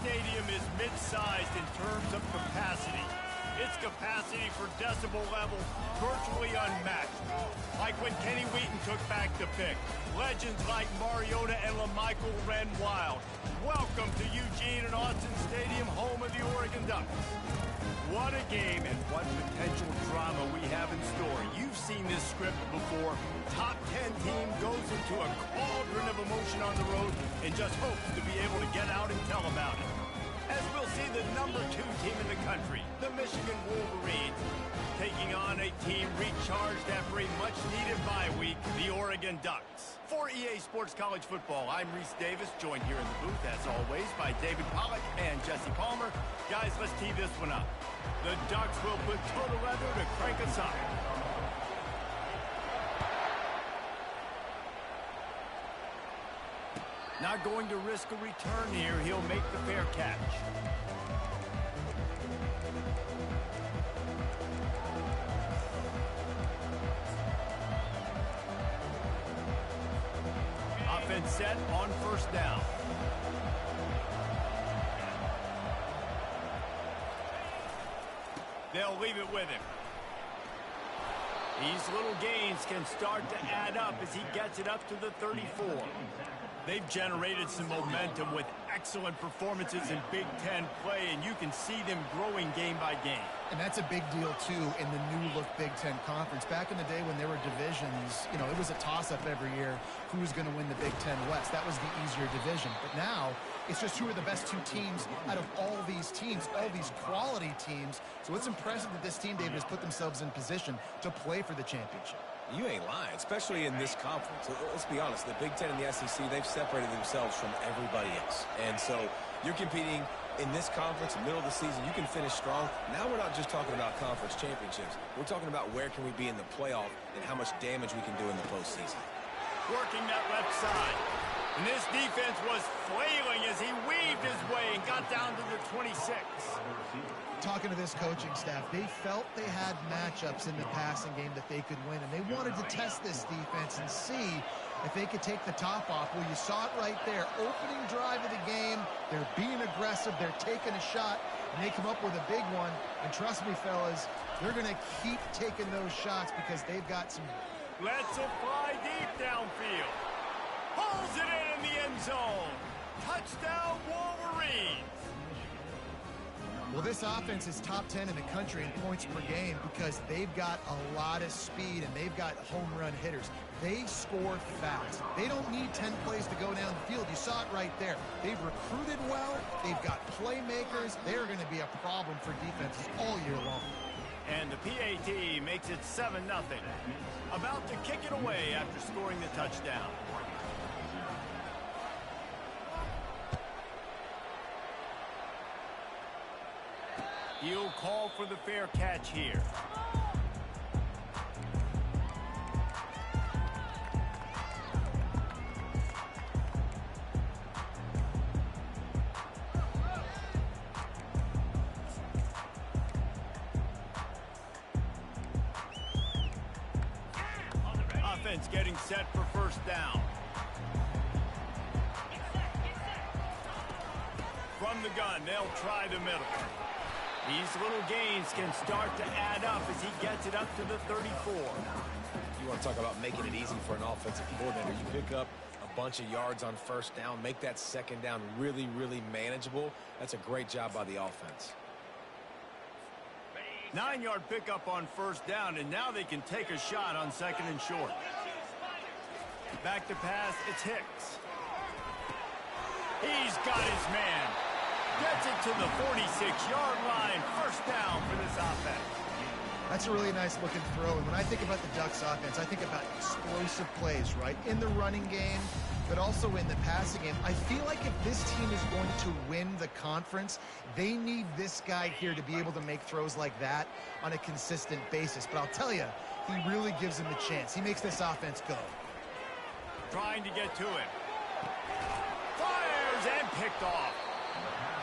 stadium is mid-sized in terms of capacity. Its capacity for decibel level virtually unmatched. Like when Kenny Wheaton took back the pick. Legends like Mariota and LaMichael ran wild. Welcome to Eugene and Austin Stadium, home of the Oregon Ducks. What a game and what potential drama we have in store. You've seen this script before. Top 10 team goes into a cauldron of emotion on the road and just hopes to be able to get out and tell about it. As we'll see the number 2 team in the country, the Michigan Wolverines, taking on a team recharged after a much-needed bye week, the Oregon Ducks. For EA Sports College Football, I'm Reese Davis, joined here in the booth, as always, by David Pollack and Jesse Palmer. Guys, let's tee this one up. The Ducks will put total leather to crank us up. Not going to risk a return here. He'll make the fair catch. Offense set on first down. They'll leave it with him. These little gains can start to add up as he gets it up to the 34. They've generated some momentum with excellent performances in Big Ten play, and you can see them growing game by game. And that's a big deal, too, in the new-look Big Ten Conference. Back in the day when there were divisions, you know, it was a toss-up every year who was going to win the Big Ten West. That was the easier division. But now, it's just who are the best 2 teams out of all these teams, all these quality teams. So it's impressive that this team, David, has put themselves in position to play for the championship. You ain't lying, especially in this conference. Let's be honest, the Big Ten and the SEC, they've separated themselves from everybody else. And so you're competing in this conference, in the middle of the season, you can finish strong. Now we're not just talking about conference championships. We're talking about where can we be in the playoff and how much damage we can do in the postseason. Working that left side. And this defense was flailing as he weaved his way and got down to the 26. Talking to this coaching staff, they felt they had matchups in the passing game that they could win, and they wanted to test this defense and see if they could take the top off. Well, you saw it right there. Opening drive of the game, they're being aggressive, they're taking a shot, and they come up with a big one. And trust me, fellas, they're going to keep taking those shots because they've got some... Lets it fly deep downfield. Pulls it in the end zone. Touchdown, Wolverines. Well, this offense is top 10 in the country in points per game because they've got a lot of speed and they've got home run hitters. They score fast. They don't need 10 plays to go down the field. You saw it right there. They've recruited well. They've got playmakers. They're going to be a problem for defenses all year long. And the PAT makes it 7-0. About to kick it away after scoring the touchdown. He'll call for the fair catch here. Offense getting set for first down. From the gun, they'll try the middle. These little gains can start to add up as he gets it up to the 34. You want to talk about making it easy for an offensive coordinator. You pick up a bunch of yards on first down, make that second down really, really manageable. That's a great job by the offense. 9-yard pickup on first down, and now they can take a shot on second and short. Back to pass, it's Hicks. He's got his man. Gets it to the 46-yard line. First down for this offense. That's a really nice looking throw. And when I think about the Ducks offense, I think about explosive plays, right? In the running game, but also in the passing game. I feel like if this team is going to win the conference, they need this guy here to be able to make throws like that on a consistent basis. But I'll tell you, he really gives him a chance. He makes this offense go. Trying to get to him. Fires and picked off.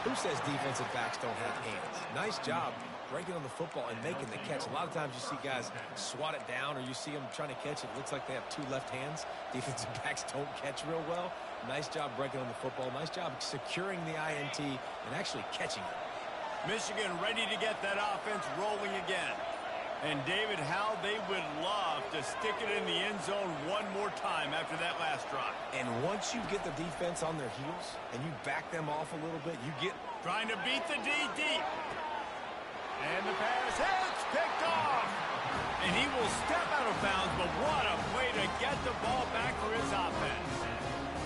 Who says defensive backs don't have hands? Nice job breaking on the football and making the catch. A lot of times you see guys swat it down, or you see them trying to catch it. It looks like they have two left hands. Defensive backs don't catch real well. Nice job breaking on the football. Nice job securing the INT and actually catching it. Michigan ready to get that offense rolling again. And, David, how they would love to stick it in the end zone one more time after that last drive. And once you get the defense on their heels and you back them off a little bit, you get... Trying to beat the D deep. And the pass hits, picked off. And he will step out of bounds, but what a play to get the ball back for his offense.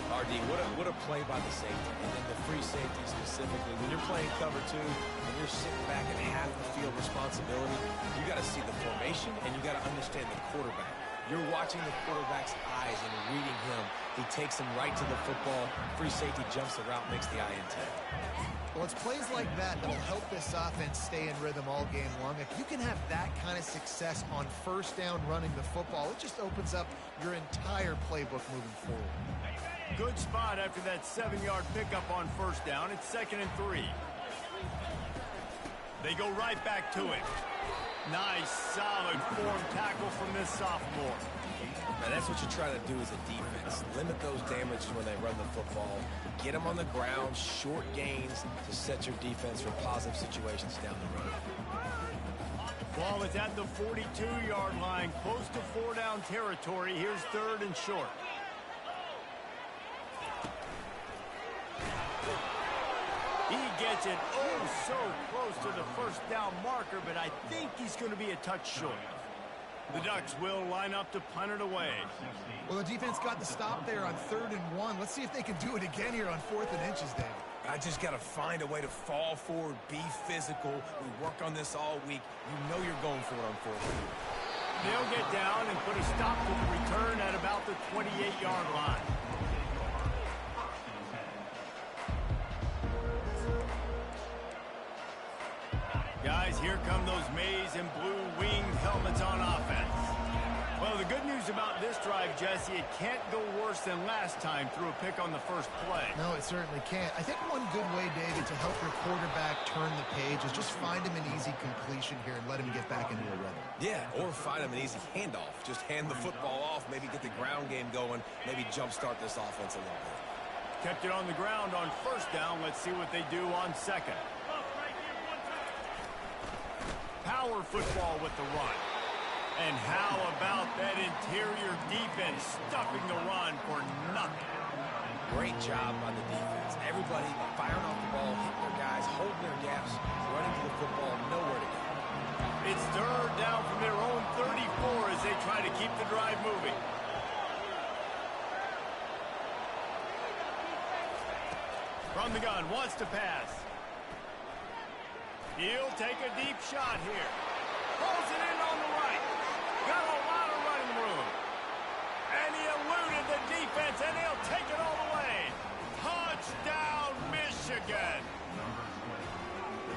RD, what a play by the safety, and then the free safety specifically. When you're playing cover two, and you're sitting back and half the field responsibility, you got to see the formation, and you got to understand the quarterback. You're watching the quarterback's eyes and reading him. He takes him right to the football. Free safety jumps the route, makes the INT. Well, it's plays like that that'll help this offense stay in rhythm all game long. If you can have that kind of success on first down running the football, it just opens up your entire playbook moving forward. Good spot after that 7-yard pickup on first down. It's 2nd and 3. They go right back to it. Nice, solid form tackle from this sophomore. Now, that's what you try to do as a defense. Limit those damages when they run the football. Get them on the ground, short gains to set your defense for positive situations down the road. Ball is at the 42-yard line, close to 4-down territory. Here's 3rd and short. He gets it so close to the first down marker, but I think he's going to be a touch short. The Ducks will line up to punt it away. Well, the defense got the stop there on 3rd and 1. Let's see if they can do it again here on 4th and inches, David. I just got to find a way to fall forward, be physical. We work on this all week. You know you're going for it on 4th. They'll get down and put a stop to the return at about the 28-yard line. Guys, here come those maize and blue winged helmets on offense. Well, the good news about this drive, Jesse, it can't go worse than last time through a pick on the first play. No, it certainly can't. I think one good way, David, to help your quarterback turn the page is just find him an easy completion here and let him get back into a rhythm. Yeah, or find him an easy handoff. Just hand the football off, maybe get the ground game going, maybe jumpstart this offense a little bit. Kept it on the ground on first down. Let's see what they do on 2nd. Power football with the run. And how about that interior defense stuffing the run for nothing? Great job by the defense. Everybody firing off the ball, hitting their guys, holding their gaps, running to the football, nowhere to go. It's 3rd down from their own 34 as they try to keep the drive moving. From the gun, wants to pass. He'll take a deep shot here. Pulls it in on the right. Got a lot of running room. And he eluded the defense, and he'll take it all the way. Touchdown, Michigan.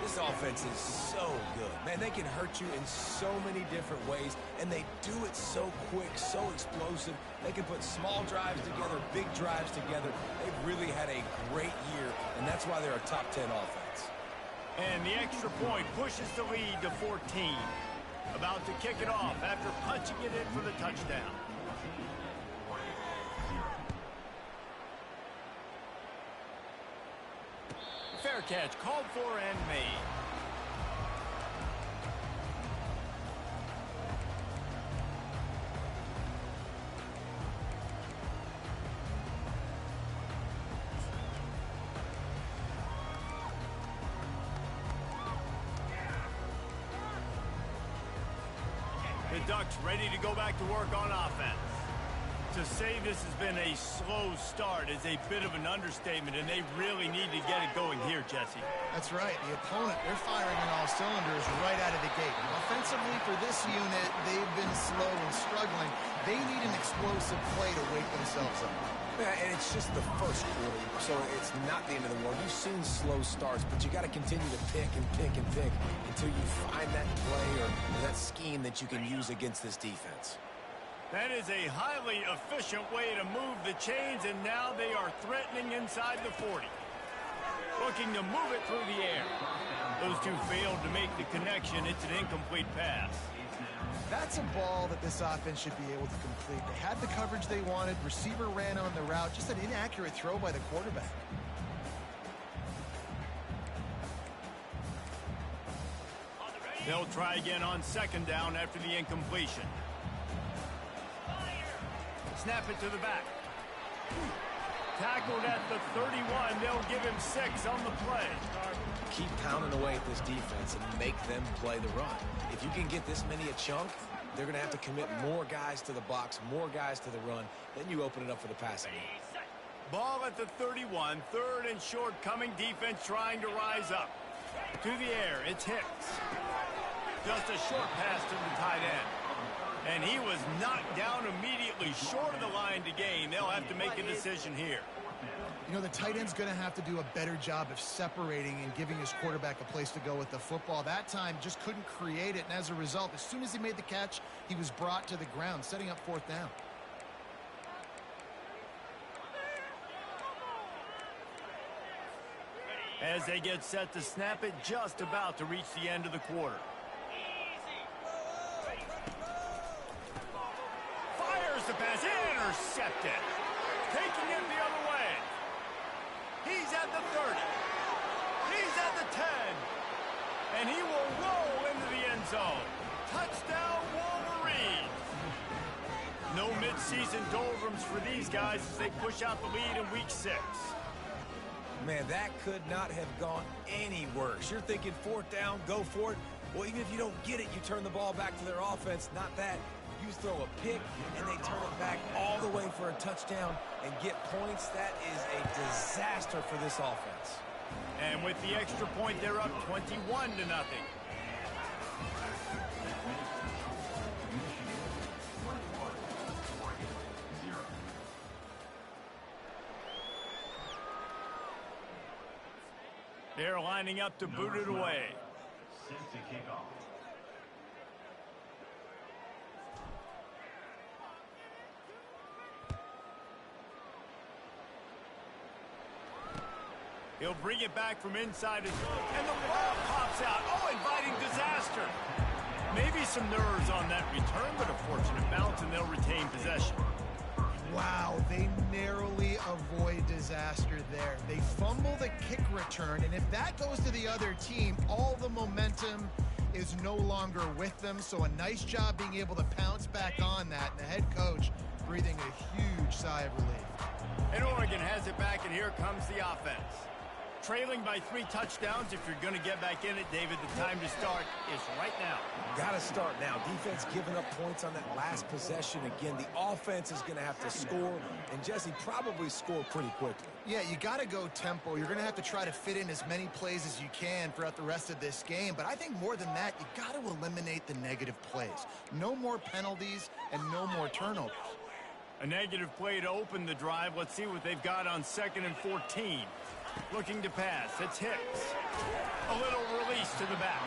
This offense is so good. Man, they can hurt you in so many different ways, and they do it so quick, so explosive. They can put small drives together, big drives together. They've really had a great year, and that's why they're a top 10 offense. And the extra point pushes the lead to 14. About to kick it off after punching it in for the touchdown. Fair catch, called for and made. The Ducks ready to go back to work on offense. To say this has been a slow start is a bit of an understatement, and they really need to get it going here, Jesse. That's right. The opponent, they're firing on all cylinders right out of the gate. Offensively, for this unit, they've been slow and struggling. They need an explosive play to wake themselves up. Yeah, and it's just the first quarter, so it's not the end of the world. You've seen slow starts, but you got to continue to pick and pick and pick until you find that play or that scheme that you can use against this defense. That is a highly efficient way to move the chains, and now they are threatening inside the 40. Looking to move it through the air. Those two failed to make the connection. It's an incomplete pass. That's a ball that this offense should be able to complete. They had the coverage they wanted. Receiver ran on the route. Just an inaccurate throw by the quarterback. They'll try again on second down after the incompletion. Snap it to the back. Tackled at the 31. They'll give him 6 on the play. Keep pounding away at this defense and make them play the run. If you can get this many a chunk, they're going to have to commit more guys to the box, more guys to the run. Then you open it up for the passing game. Ball at the 31. Third and short coming. Defense trying to rise up. To the air. It's Hicks. Just a short pass to the tight end. And he was knocked down immediately short of the line to gain. They'll have to make a decision here. You know, the tight end's going to have to do a better job of separating and giving his quarterback a place to go with the football. That time just couldn't create it, and as a result, as soon as he made the catch, he was brought to the ground, setting up fourth down. As they get set to snap it, just about to reach the end of the quarter. Fires the pass, intercepted. Taking it the other way. He's at the 30. He's at the 10. And he will roll into the end zone. Touchdown, Wolverines. No midseason doldrums for these guys as they push out the lead in week 6. Man, that could not have gone any worse. You're thinking fourth down, go for it. Well, even if you don't get it, you turn the ball back to their offense. Not that. You throw a pick, and they turn it back all the way for a touchdown and get points. That is a disaster for this offense. And with the extra point, they're up 21-0. They're lining up to boot it away. He'll bring it back from inside his, and the ball pops out. Oh, inviting disaster. Maybe some nerves on that return, but a fortunate bounce, and they'll retain possession. Wow, they narrowly avoid disaster there. They fumble the kick return, and if that goes to the other team, all the momentum is no longer with them. So a nice job being able to pounce back on that, and the head coach breathing a huge sigh of relief. And Oregon has it back, and here comes the offense. Trailing by 3 touchdowns. If you're going to get back in it, David, the time to start is right now. Got to start now. Defense giving up points on that last possession. Again, the offense is going to have to score, and Jesse probably score pretty quickly. Yeah, you got to go tempo. You're going to have to try to fit in as many plays as you can throughout the rest of this game. But I think more than that, you got to eliminate the negative plays. No more penalties and no more turnovers. A negative play to open the drive. Let's see what they've got on 2nd and 14. Looking to pass. It's Hicks. A little release to the back.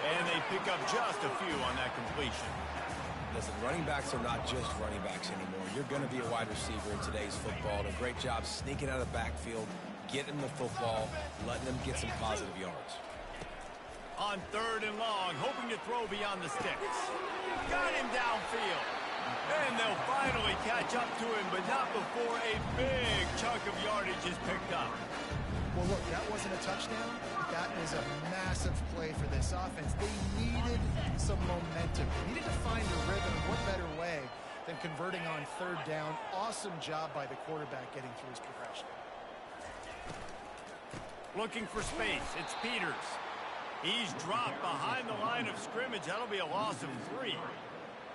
And they pick up just a few on that completion. Listen, running backs are not just running backs anymore. You're going to be a wide receiver in today's football. And a great job sneaking out of the backfield, getting the football, letting them get some positive yards. On 3rd and long, hoping to throw beyond the sticks. Got him downfield. And they'll finally catch up to him, but not before a big chunk of yardage is picked up. Well, look, that wasn't a touchdown. That was a massive play for this offense. They needed some momentum. They needed to find a rhythm. What better way than converting on 3rd down? Awesome job by the quarterback getting through his progression. Looking for space. It's Peters. He's dropped behind the line of scrimmage. That'll be a loss of 3.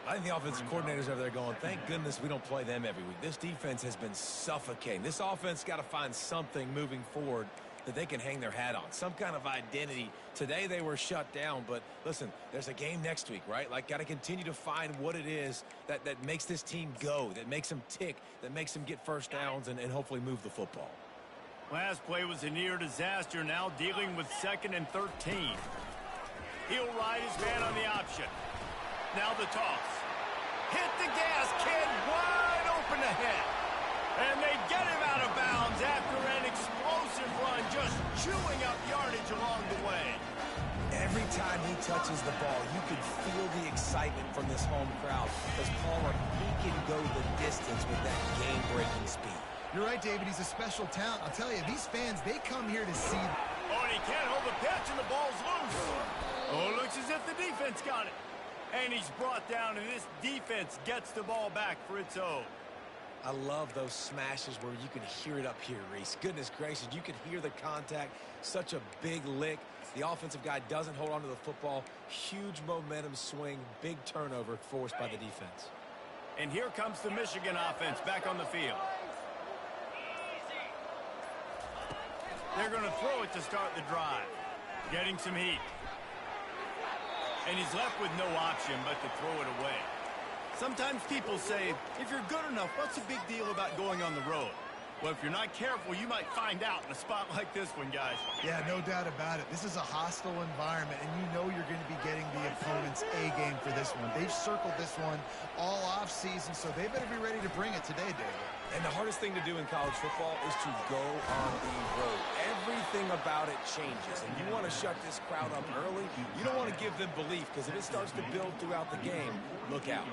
I think the offensive coordinators over there going, thank goodness we don't play them every week. This defense has been suffocating. This offense got to find something moving forward that they can hang their hat on, some kind of identity. Today they were shut down, but listen, there's a game next week, right? Like, got to continue to find what it is that makes this team go, that makes them tick, that makes them get first downs and hopefully move the football. Last play was a near disaster, now dealing with 2nd and 13. He'll ride his man on the option. Now the toss. Hit the gas, kid, wide open ahead. And they get him out of bounds after an explosive run, just chewing up yardage along the way. Every time he touches the ball, you can feel the excitement from this home crowd because Palmer, he can go the distance with that game-breaking speed. You're right, David. He's a special talent. I'll tell you, these fans, they come here to see. Oh, and he can't hold the pitch, and the ball's loose. Oh, it looks as if the defense got it. And he's brought down, and this defense gets the ball back for its own. I love those smashes where you can hear it up here, Reese. Goodness gracious, you can hear the contact. Such a big lick. The offensive guy doesn't hold on to the football. Huge momentum swing, big turnover forced by the defense. And here comes the Michigan offense back on the field. They're going to throw it to start the drive. Getting some heat. And he's left with no option but to throw it away. Sometimes people say, if you're good enough, what's the big deal about going on the road? Well, if you're not careful, you might find out in a spot like this one, guys. Yeah, no doubt about it. This is a hostile environment, and you know you're going to be getting the opponent's A game for this one. They've circled this one all offseason, so they better be ready to bring it today, David. And the hardest thing to do in college football is to go on the road. Everything about it changes, and you want to shut this crowd up early. You don't want to give them belief, because if it starts to build throughout the game, look out.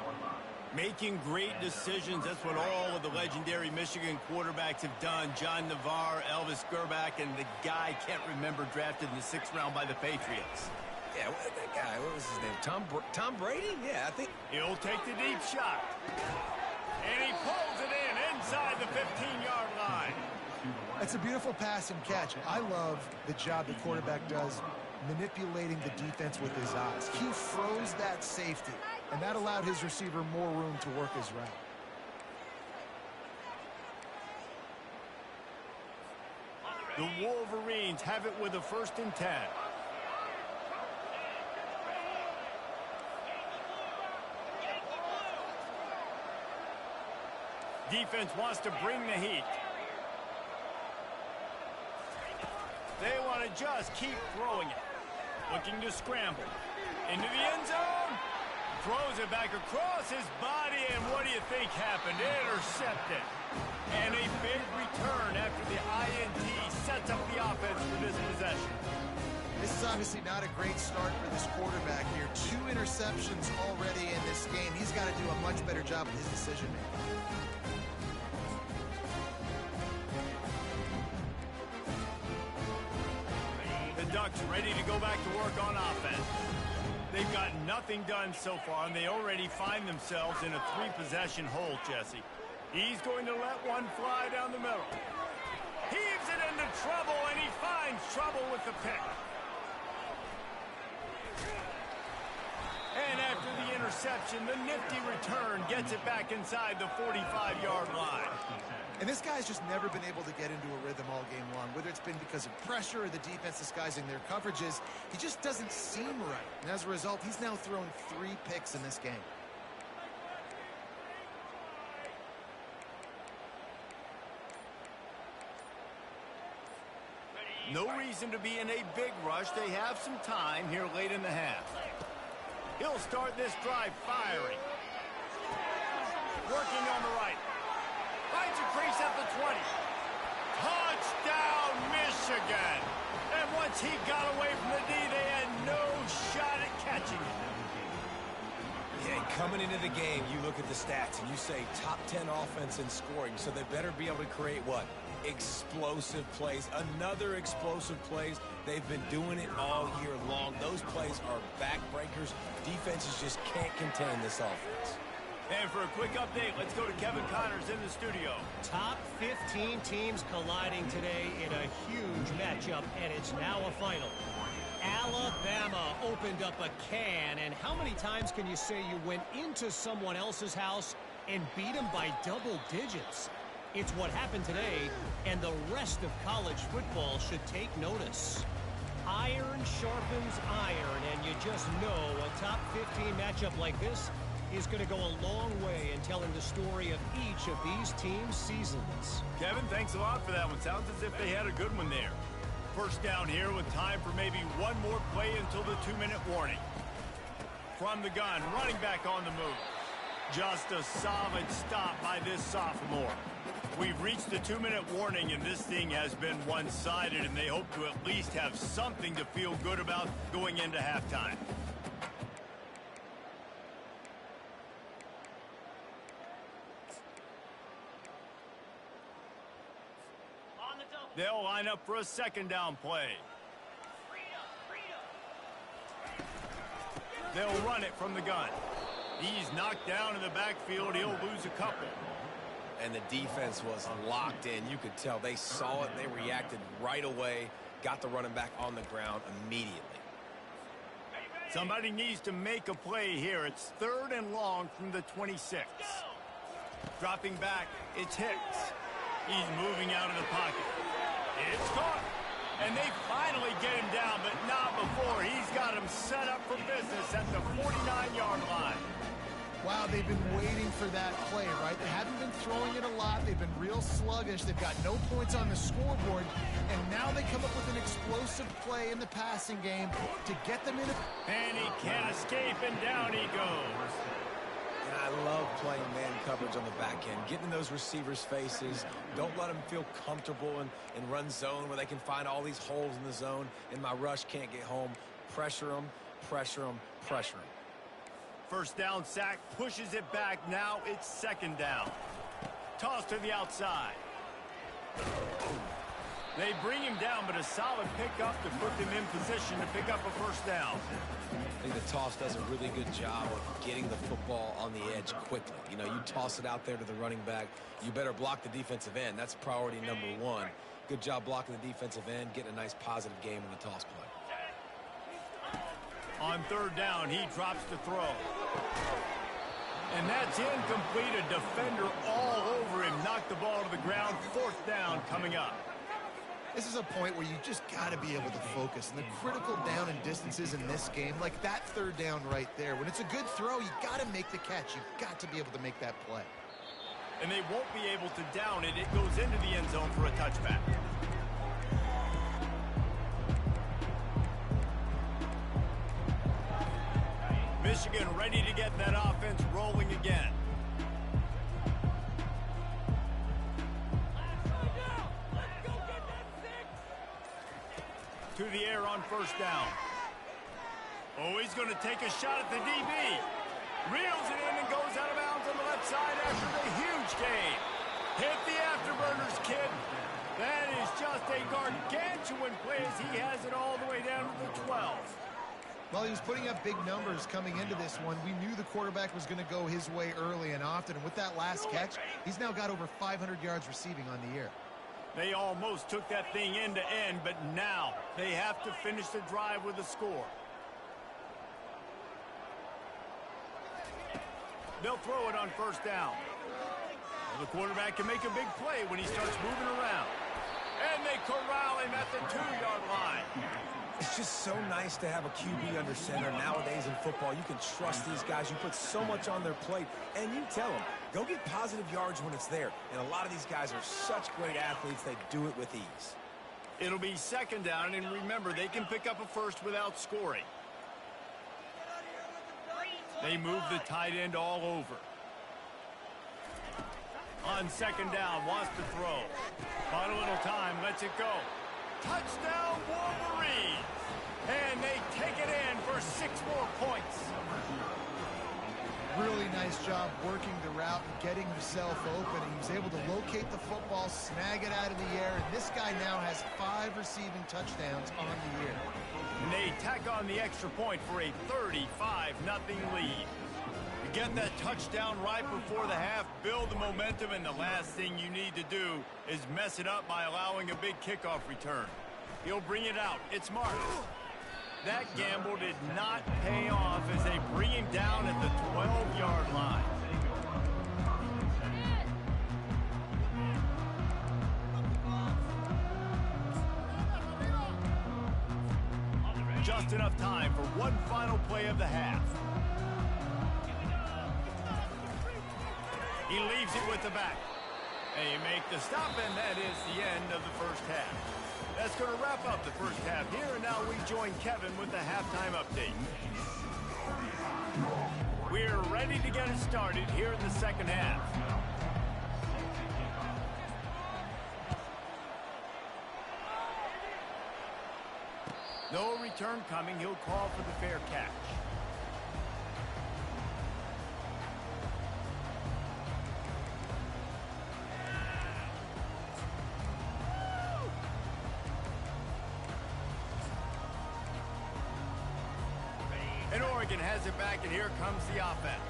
Making great decisions, that's what all of the legendary Michigan quarterbacks have done. John Navarre, Elvis Grbac, and the guy I can't remember, drafted in the 6th round by the Patriots. Yeah, that guy, what was his name? Tom Brady? Yeah, I think. He'll take the deep shot. And he pulls it in inside the 15-yard line. It's a beautiful pass and catch. I love the job the quarterback does manipulating the defense with his eyes. He froze that safety, and that allowed his receiver more room to work his route. The Wolverines have it with a 1st and 10. Defense wants to bring the heat. They want to just keep throwing it. Looking to scramble. Into the end zone. Throws it back across his body, and what do you think happened? Intercepted. And a big return after the INT sets up the offense for this possession. This is obviously not a great start for this quarterback here. 2 interceptions already in this game. He's got to do a much better job with his decision-making. The Ducks ready to go back to work on offense. They've got nothing done so far, and they already find themselves in a 3-possession hole, Jesse. He's going to let one fly down the middle. Heaves it into trouble, and he finds trouble with the pick. And after the interception, the nifty return gets it back inside the 45-yard line. And this guy's just never been able to get into a rhythm all game long, whether it's been because of pressure or the defense disguising their coverages. He just doesn't seem right. And as a result, he's now thrown 3 picks in this game. No reason to be in a big rush. They have some time here late in the half. He'll start this drive firing. Working on the right. Finds a crease at the 20. Touchdown, Michigan. And once he got away from the D, they had no shot at catching him. Yeah, coming into the game, you look at the stats and you say top 10 offense in scoring, so they better be able to create what? Explosive plays. Another explosive plays. They've been doing it all year long. Those plays are backbreakers. Defenses just can't contain this offense. And for a quick update, let's go to Kevin Connors in the studio. Top 15 teams colliding today in a huge matchup, and it's now a final. Alabama opened up a can, and how many times can you say you went into someone else's house and beat them by double digits? It's what happened today, and the rest of college football should take notice. Iron sharpens iron, and you just know a top 15 matchup like this is going to go a long way in telling the story of each of these teams' seasons. Kevin, thanks a lot for that one. Sounds as if they had a good one there. First down here with time for maybe one more play until the 2-minute warning. From the gun, running back on the move. Just a solid stop by this sophomore. We've reached the 2-minute warning, and this thing has been one-sided, and they hope to at least have something to feel good about going into halftime. They'll line up for a second down play. They'll run it from the gun. He's knocked down in the backfield. He'll lose a couple. And the defense was locked in. You could tell they saw it. They reacted right away. Got the running back on the ground immediately. Somebody needs to make a play here. It's 3rd and long from the 26. Dropping back, it's Hicks. He's moving out of the pocket. It's caught. And they finally get him down, but not before. He's got him set up for business at the 49-yard line. Wow, they've been waiting for that play, right? They haven't been throwing it a lot. They've been real sluggish. They've got no points on the scoreboard. And now they come up with an explosive play in the passing game to get them in. And he can't escape, and down he goes. And I love playing man coverage on the back end, getting in those receivers' faces. Don't let them feel comfortable in run zone where they can find all these holes in the zone, and my rush can't get home. Pressure them, pressure them, pressure them. First down sack, pushes it back. Now it's second down. Toss to the outside. They bring him down, but a solid pickup to put them in position to pick up a first down. I think the toss does a really good job of getting the football on the edge quickly. You know, you toss it out there to the running back. You better block the defensive end. That's priority number 1. Good job blocking the defensive end, getting a nice positive game in the toss play. On 3rd down, he drops to throw. And that's incomplete. A defender all over him. Knocked the ball to the ground. 4th down coming up. This is a point where you just got to be able to focus. And the critical down and distances in this game, like that 3rd down right there, when it's a good throw, you got to make the catch. You've got to be able to make that play. And they won't be able to down it. It goes into the end zone for a touchback. Michigan ready to get that offense rolling again. To the air on 1st down. Oh, he's going to take a shot at the DB. Reels it in and goes out of bounds on the left side after the huge gain. Hit the afterburners, kid. That is just a gargantuan play as he has it all the way down to the 12. Well, he was putting up big numbers coming into this one. We knew the quarterback was going to go his way early and often. And with that last catch, he's now got over 500 yards receiving on the year. They almost took that thing end to end, but now they have to finish the drive with a score. They'll throw it on 1st down. Well, the quarterback can make a big play when he starts moving around. And they corral him at the 2-yard line. It's just so nice to have a QB under center. Nowadays in football, you can trust these guys. You put so much on their plate, and you tell them, go get positive yards when it's there. And a lot of these guys are such great athletes, they do it with ease. It'll be second down, and remember, they can pick up a first without scoring. They move the tight end all over. On second down, wants to throw. Got a little time, lets it go. Touchdown, Wolverines! And they take it in for 6 more points. Really nice job working the route and getting himself open. He was able to locate the football, snag it out of the air, and this guy now has 5 receiving touchdowns on the year. And they tack on the extra point for a 35-0 lead. You get that touchdown right before the half, build the momentum, and the last thing you need to do is mess it up by allowing a big kickoff return. He'll bring it out. It's Marks. That gamble did not pay off as they bring him down at the 12-yard line. Just enough time for one final play of the half. He leaves it with the back. They make the stop, and that is the end of the first half. That's going to wrap up the first half here, and now we join Kevin with the halftime update. We're ready to get it started here in the second half. No return coming. He'll call for the fair catch. And Oregon has it back, and here comes the offense.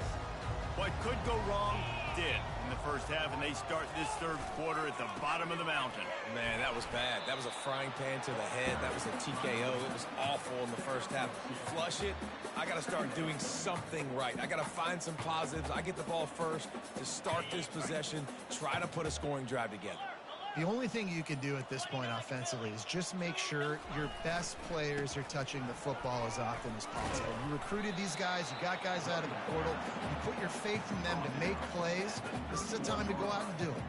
What could go wrong did in the first half, and they start this third quarter at the bottom of the mountain. Man, that was bad. That was a frying pan to the head. That was a TKO. It was awful in the first half. Flush it. I got to start doing something right. I got to find some positives. I get the ball first to start this possession, try to put a scoring drive together. The only thing you can do at this point offensively is just make sure your best players are touching the football as often as possible. You recruited these guys. You got guys out of the portal. You put your faith in them to make plays. This is a time to go out and do it.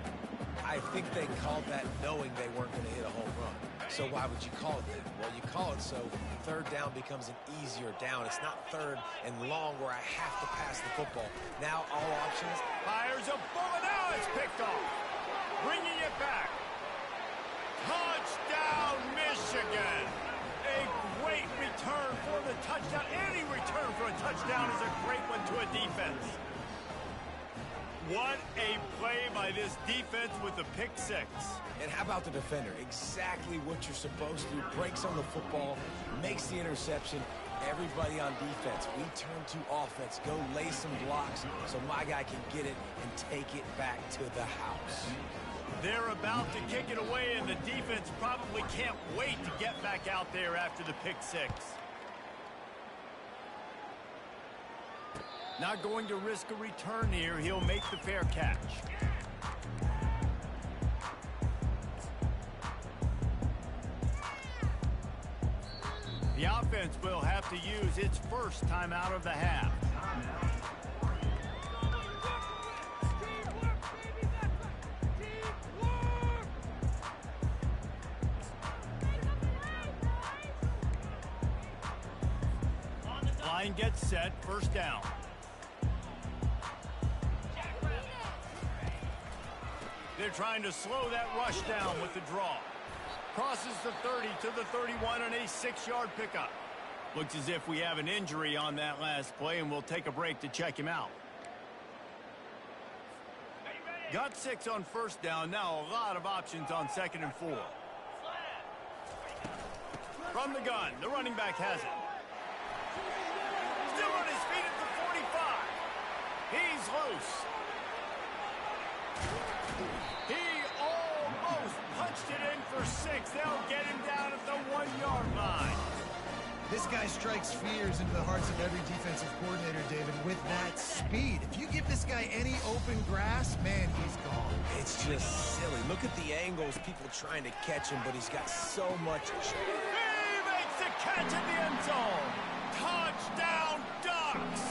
I think they called that knowing they weren't going to hit a home run. So why would you call it that? Well, you call it so third down becomes an easier down. It's not third and long where I have to pass the football. Now all options. Fires a bullet. Now it's picked off. Bringing it back. Touchdown, Michigan. A great return for the touchdown. Any return for a touchdown is a great one to a defense. What a play by this defense with the pick six. And how about the defender? Exactly what you're supposed to do. Breaks on the football, makes the interception. Everybody on defense, we turn to offense. Go lay some blocks so my guy can get it and take it back to the house. They're about to kick it away, and the defense probably can't wait to get back out there after the pick six. Not going to risk a return here. He'll make the fair catch. The offense will have to use its first timeout of the half. Line gets set, first down. They're trying to slow that rush down with the draw. Crosses the 30 to the 31 on a 6-yard pickup. Looks as if we have an injury on that last play, and we'll take a break to check him out. Got 6 on first down. Now a lot of options on 2nd and 4. From the gun, the running back has it. Still on his feet at the 45. He's loose. He almost punched it in for 6. They'll get him down at the 1-yard line. This guy strikes fears into the hearts of every defensive coordinator, David, with that speed. If you give this guy any open grass, man, he's gone. It's just silly. Look at the angles, people trying to catch him, but he's got so much. He makes the catch in the end zone. Touchdown, Ducks!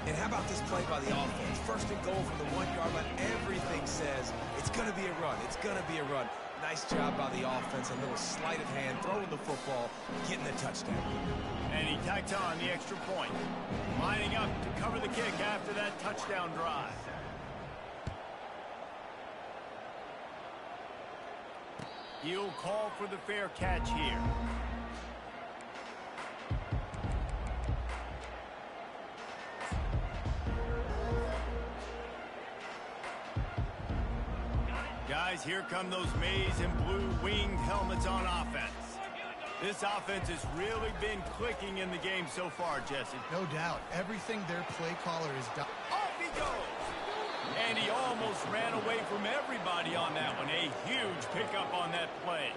And how about this play by the offense? First and goal from the 1-yard line. Everything says it's going to be a run. It's going to be a run. Nice job by the offense. A little sleight of hand, throwing the football, getting the touchdown. And he tacks on the extra point. Lining up to cover the kick after that touchdown drive. He'll call for the fair catch here. Guys, here come those maize and blue winged helmets on offense. This offense has really been clicking in the game so far, Jesse. No doubt. Everything their play caller has done. Off he goes! And he almost ran away from everybody on that one. A huge pickup on that play.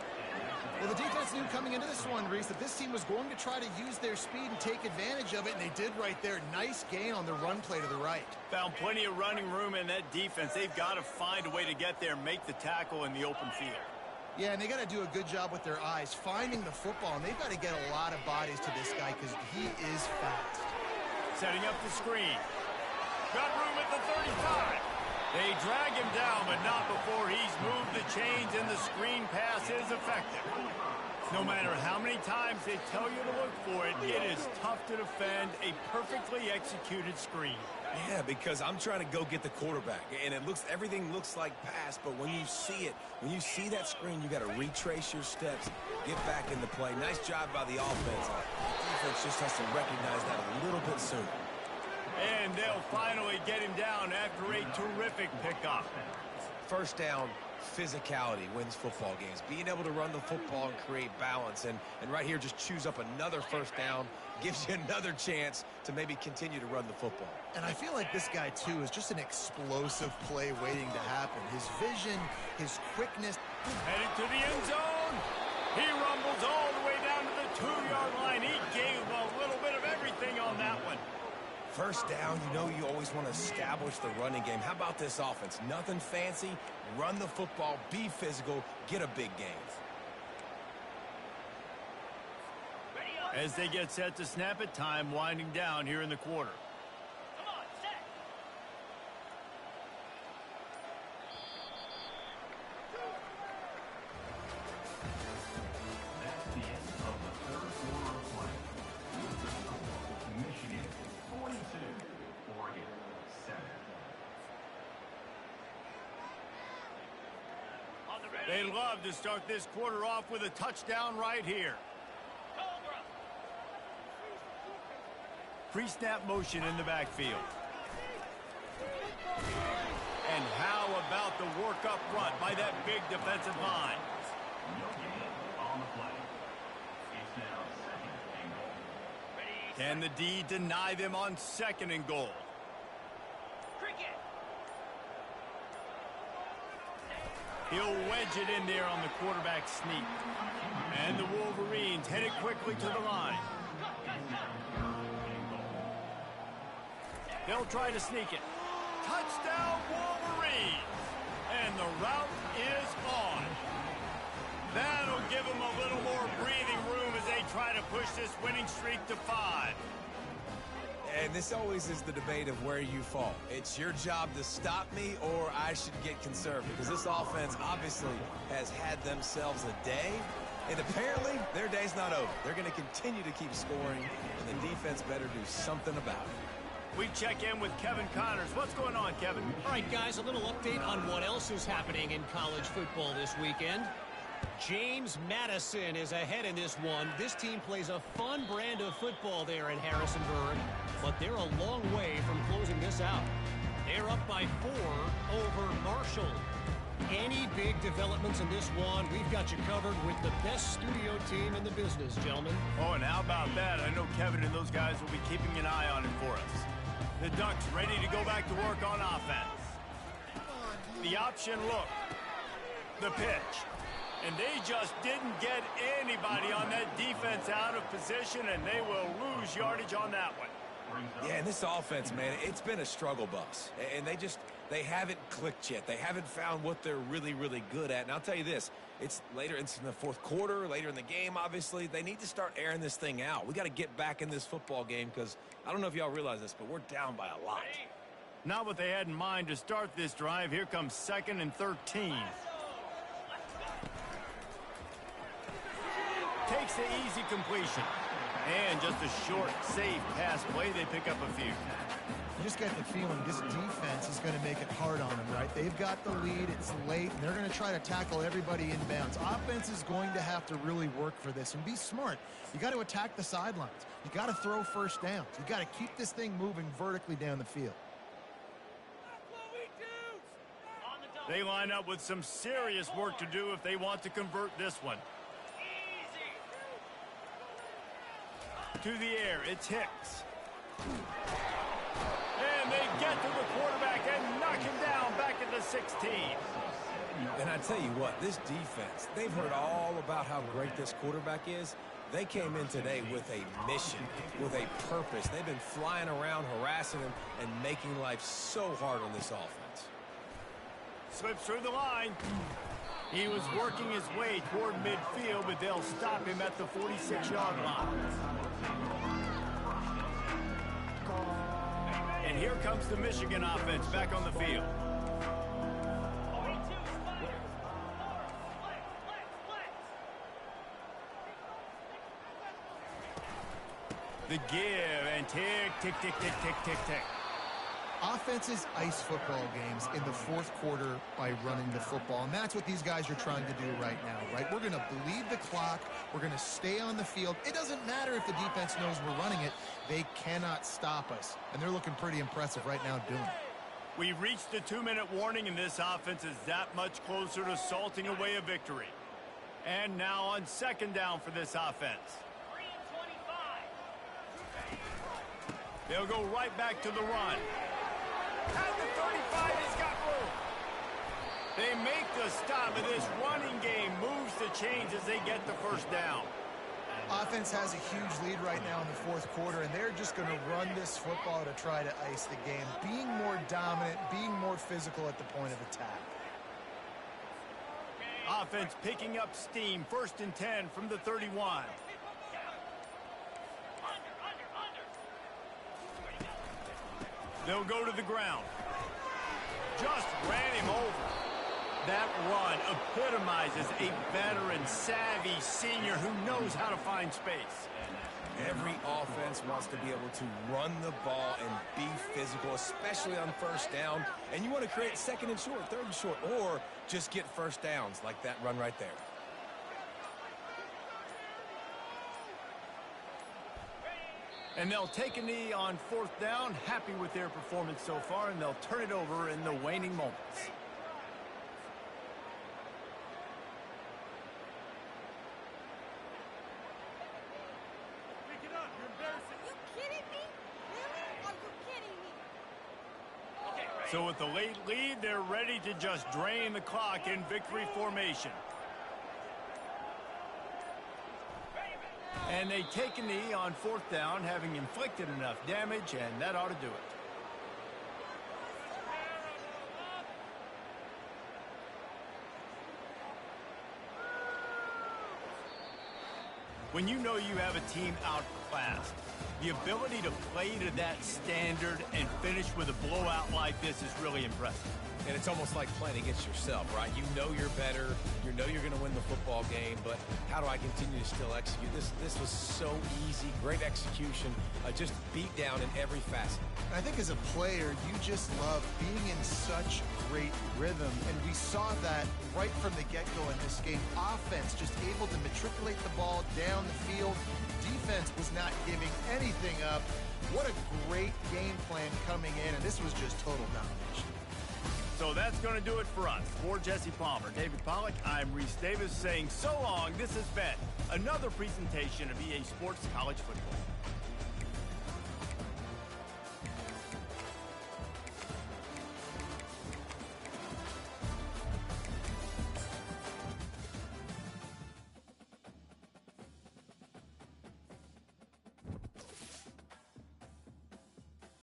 Well, the defense knew coming into this one, Reese, that this team was going to try to use their speed and take advantage of it, and they did right there. Nice gain on the run play to the right. Found plenty of running room in that defense. They've got to find a way to get there and make the tackle in the open field. Yeah, and they got to do a good job with their eyes, finding the football, and they've got to get a lot of bodies to this guy because he is fast. Setting up the screen. Got room at the 35. They drag him down, but not before he's moved the chains, and the screen pass is effective. No matter how many times they tell you to look for it, it is tough to defend a perfectly executed screen. Yeah, because I'm trying to go get the quarterback, and everything looks like pass, but when you see it, when you see that screen, you got to retrace your steps, get back in the play. Nice job by the offense. The defense just has to recognize that a little bit sooner. And they'll finally get him down after a terrific pickup. First down, physicality wins football games. Being able to run the football and create balance, and right here just choose up another first down, gives you another chance to maybe continue to run the football. And I feel like this guy, too, is just an explosive play waiting to happen. His vision, his quickness. Headed to the end zone. He rumbles all the way down to the 2-yard line. He gave a little bit of everything on that one. First down, you know you always want to establish the running game. How about this offense? Nothing fancy. Run the football, be physical, get a big gain. As they get set to snap it, time winding down here in the quarter. Come on, set. That's the end of the third quarter of play. Michigan 42, Oregon 7. On the ready. They love to start this quarter off with a touchdown right here. Cobra. Pre-snap motion in the backfield. And how about the work up front by that big defensive line? No gain on the play. It's now second and goal. Ready. Can the D deny them on second and goal? Cricket. He'll wedge it in there on the quarterback sneak. And the Wolverines headed quickly to the line. They'll try to sneak it. Touchdown, Wolverines! And the route is on. That'll give them a little more breathing room as they try to push this winning streak to 5. And this always is the debate of where you fall. It's your job to stop me, or I should get conservative, because this offense obviously has had themselves a day, and apparently their day's not over. They're going to continue to keep scoring, and the defense better do something about it. We check in with Kevin Connors. What's going on, Kevin? All right, guys, a little update on what else is happening in college football this weekend. James Madison is ahead in this one. This team plays a fun brand of football there in Harrisonburg, but they're a long way from closing this out. They're up by 4 over Marshall. Any big developments in this one, we've got you covered with the best studio team in the business, gentlemen. Oh, and how about that? I know Kevin and those guys will be keeping an eye on it for us. The Ducks ready to go back to work on offense. The option look. The pitch. And they just didn't get anybody on that defense out of position, and they will lose yardage on that one. Yeah, and this offense, man, it's been a struggle bus. And they haven't clicked yet. They haven't found what they're really, really good at. And I'll tell you this, it's in the fourth quarter, later in the game, obviously. They need to start airing this thing out. We got to get back in this football game because I don't know if y'all realize this, but we're down by a lot. Not what they had in mind to start this drive. Here comes 2nd and 13. Takes the easy completion. And just a short, safe pass play. They pick up a few. You just get the feeling this defense is going to make it hard on them, right? They've got the lead. It's late. And they're going to try to tackle everybody inbounds. Offense is going to have to really work for this and be smart. You got to attack the sidelines. You got to throw first downs. You got to keep this thing moving vertically down the field. They line up with some serious work to do if they want to convert this one. To the air, it's Hicks. And they get to the quarterback and knock him down back at the 16. And I tell you what, this defense, they've heard all about how great this quarterback is. They came in today with a mission, with a purpose. They've been flying around, harassing him, and making life so hard on this offense. Slips through the line. He was working his way toward midfield, but they'll stop him at the 46-yard line. And here comes the Michigan offense back on the field. The give and tick, tick, tick, tick, tick, tick, tick. Offenses ice football games in the fourth quarter by running the football, and that's what these guys are trying to do right now, right? We're going to bleed the clock. We're going to stay on the field. It doesn't matter if the defense knows we're running it. They cannot stop us, and they're looking pretty impressive right now doing it. We've reached the 2-minute warning, and this offense is that much closer to salting away a victory. And now on second down for this offense. Green 25. They'll go right back to the run. At the 35, he's got room. They make the stop, and this running game moves the chains as they get the first down. Offense has a huge lead right now in the fourth quarter, and they're just going to run this football to try to ice the game, being more dominant, being more physical at the point of attack. Offense picking up steam, 1st and 10 from the 31. They'll go to the ground. Just ran him over. That run epitomizes a veteran, savvy senior who knows how to find space. Every offense wants to be able to run the ball and be physical, especially on first down. And you want to create 2nd and short, 3rd and short, or just get first downs like that run right there. And they'll take a knee on 4th down, happy with their performance so far, and they'll turn it over in the waning moments. So with the late lead, they're ready to just drain the clock in victory formation. And they take a knee on 4th down, having inflicted enough damage, and that ought to do it. When you know you have a team outclassed, the ability to play to that standard and finish with a blowout like this is really impressive. And it's almost like playing against yourself, right? You know you're better. You know you're going to win the football game, but how do I continue to still execute? This was so easy. Great execution. Just beat down in every facet. I think as a player, you just love being in such great rhythm, and we saw that right from the get-go in this game. Offense just able to matriculate the ball down the field. Defense was not giving anything up. What a great game plan coming in, and this was just total domination. So that's going to do it for us. For Jesse Palmer, David Pollack, I'm Reese Davis saying so long. This has been another presentation of EA Sports College Football.